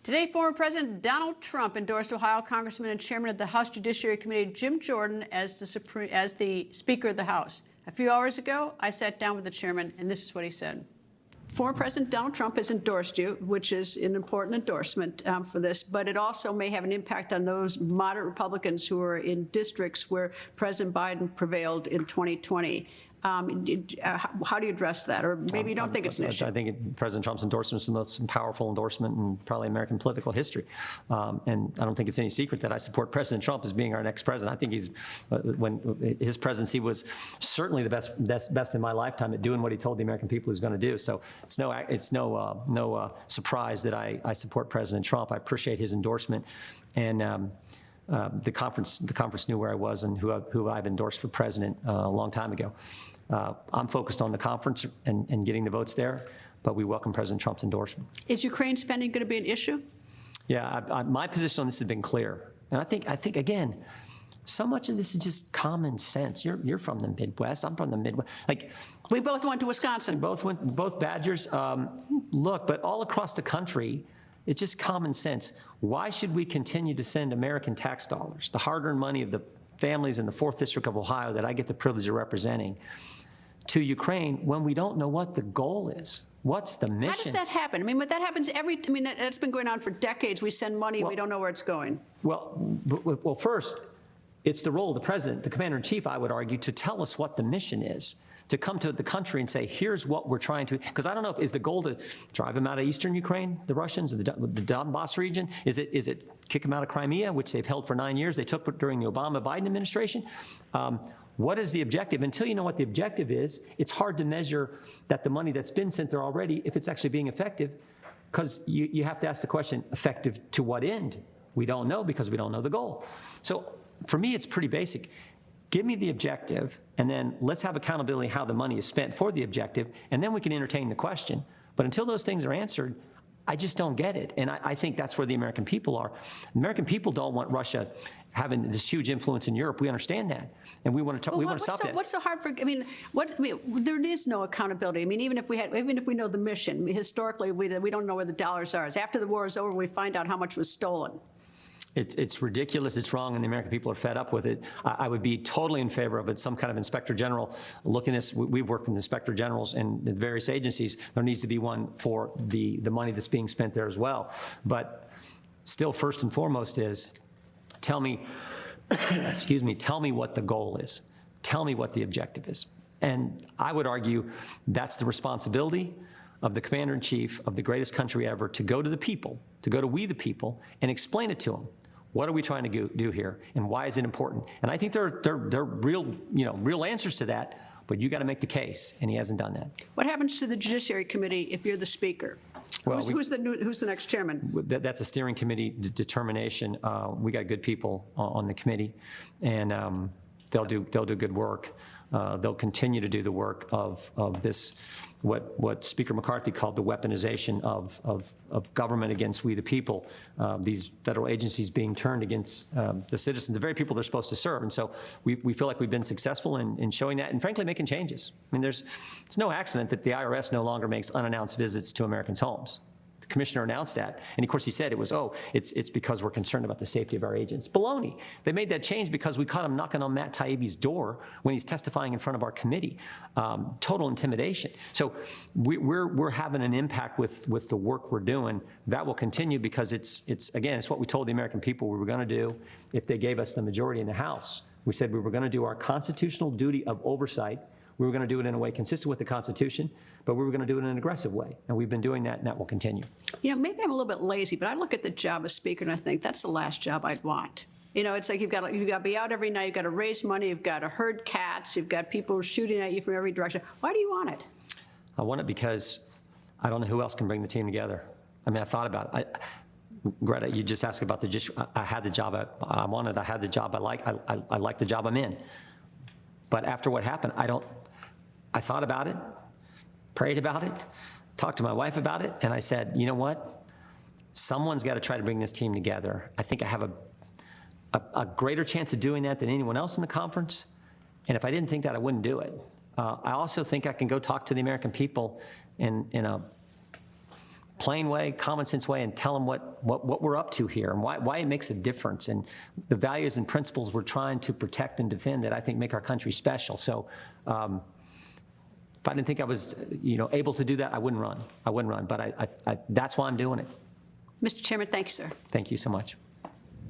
Today, former President Donald Trump endorsed Ohio Congressman and Chairman of the House Judiciary Committee Jim Jordan as the Speaker of the House. A few hours ago, I sat down with the chairman, and this is what he said. Former President Donald Trump has endorsed you, which is an important endorsement for this, but it also may have an impact on those moderate Republicans who are in districts where President Biden prevailed in 2020. How do you address that? Or maybe you don't think it's an issue. I think President Trump's endorsement is the most powerful endorsement in probably American political history. And I don't think it's any secret that I support President Trump as being our next president. I think he's, when his presidency was certainly the best in my lifetime at doing what he told the American people he was going to do. So it's no surprise that I support President Trump. I appreciate his endorsement. And the conference knew where I was and who I've endorsed for president a long time ago. I'm focused on the conference and getting the votes there, but we welcome President Trump's endorsement. Is Ukraine spending going to be an issue? Yeah, my position on this has been clear. And I think again, so much of this is just common sense. You're from the Midwest. I'm from the Midwest. Like, we both went to Wisconsin. Both Badgers. Look, but all across the country, it's just common sense. Why should we continue to send American tax dollars, the hard-earned money of the families in the 4th District of Ohio that I get the privilege of representing, to Ukraine when we don't know what the goal is? What's the mission? How does that happen? I mean, but that happens that's been going on for decades. We send money, we don't know where it's going. Well, first, it's the role of the president, the commander-in-chief, I would argue, to tell us what the mission is, to come to the country and say, here's what we're trying to, because I don't know, is the goal to drive them out of eastern Ukraine, the Russians, the Donbass region? Is it kick them out of Crimea, which they've held for 9 years? They took during the Obama-Biden administration. What is the objective? Until you know what the objective is, it's hard to measure that the money that's been sent there already, if it's actually being effective, because you have to ask the question, effective to what end? We don't know because we don't know the goal. So for me, it's pretty basic. Give me the objective, and then let's have accountability how the money is spent for the objective, and then we can entertain the question. But until those things are answered, I just don't get it. And I think that's where the American people are. American people don't want Russia having this huge influence in Europe. We understand that, and we want to stop that. What's so hard for? There is no accountability. I mean, even if we know the mission, historically we don't know where the dollars are. After the war is over, we find out how much was stolen. It's ridiculous, it's wrong, and the American people are fed up with it. I would be totally in favor of it, some kind of inspector general looking at this. We've worked with inspector generals in the various agencies. There needs to be one for the money that's being spent there as well. But still, first and foremost is, tell me, excuse me, tell me what the goal is. Tell me what the objective is. And I would argue that's the responsibility of the commander-in-chief of the greatest country ever, to go to the people, to go to we the people, and explain it to them. What are we trying to do here, and why is it important? And I think there are real answers to that, but you got to make the case, and he hasn't done that. What happens to the Judiciary Committee if you're the Speaker? Well, who's the next chairman? That's a steering committee determination. We got good people on the committee, and they'll do good work. They'll continue to do the work of this, what Speaker McCarthy called the weaponization of government against we the people, these federal agencies being turned against the citizens, the very people they're supposed to serve. And so we feel like we've been successful in showing that and frankly making changes. I mean, it's no accident that the IRS no longer makes unannounced visits to Americans' homes. The commissioner announced that, and of course he said it's because we're concerned about the safety of our agents. Baloney. They made that change because we caught him knocking on Matt Taibbi's door when he's testifying in front of our committee. Total intimidation. So we're having an impact with the work we're doing. That will continue because it's what we told the American people we were going to do if they gave us the majority in the House. We said we were going to do our constitutional duty of oversight. We were going to do it in a way consistent with the Constitution, but we were going to do it in an aggressive way. And we've been doing that, and that will continue. You know, maybe I'm a little bit lazy, but I look at the job of Speaker and I think that's the last job I'd want. You know, it's like you've got to be out every night, you've got to raise money, you've got to herd cats, you've got people shooting at you from every direction. Why do you want it? I want it because I don't know who else can bring the team together. I mean, I thought about it. Greta, you just asked about I had the job I wanted, I had the job I like the job I'm in. But after what happened, I thought about it, prayed about it, talked to my wife about it, and I said, you know what? Someone's got to try to bring this team together. I think I have a greater chance of doing that than anyone else in the conference, and if I didn't think that, I wouldn't do it. I also think I can go talk to the American people in a plain way, common sense way, and tell them what we're up to here and why it makes a difference, and the values and principles we're trying to protect and defend that I think make our country special. So if I didn't think I was, able to do that, I wouldn't run. But that's why I'm doing it. Mr. Chairman, thank you, sir. Thank you so much.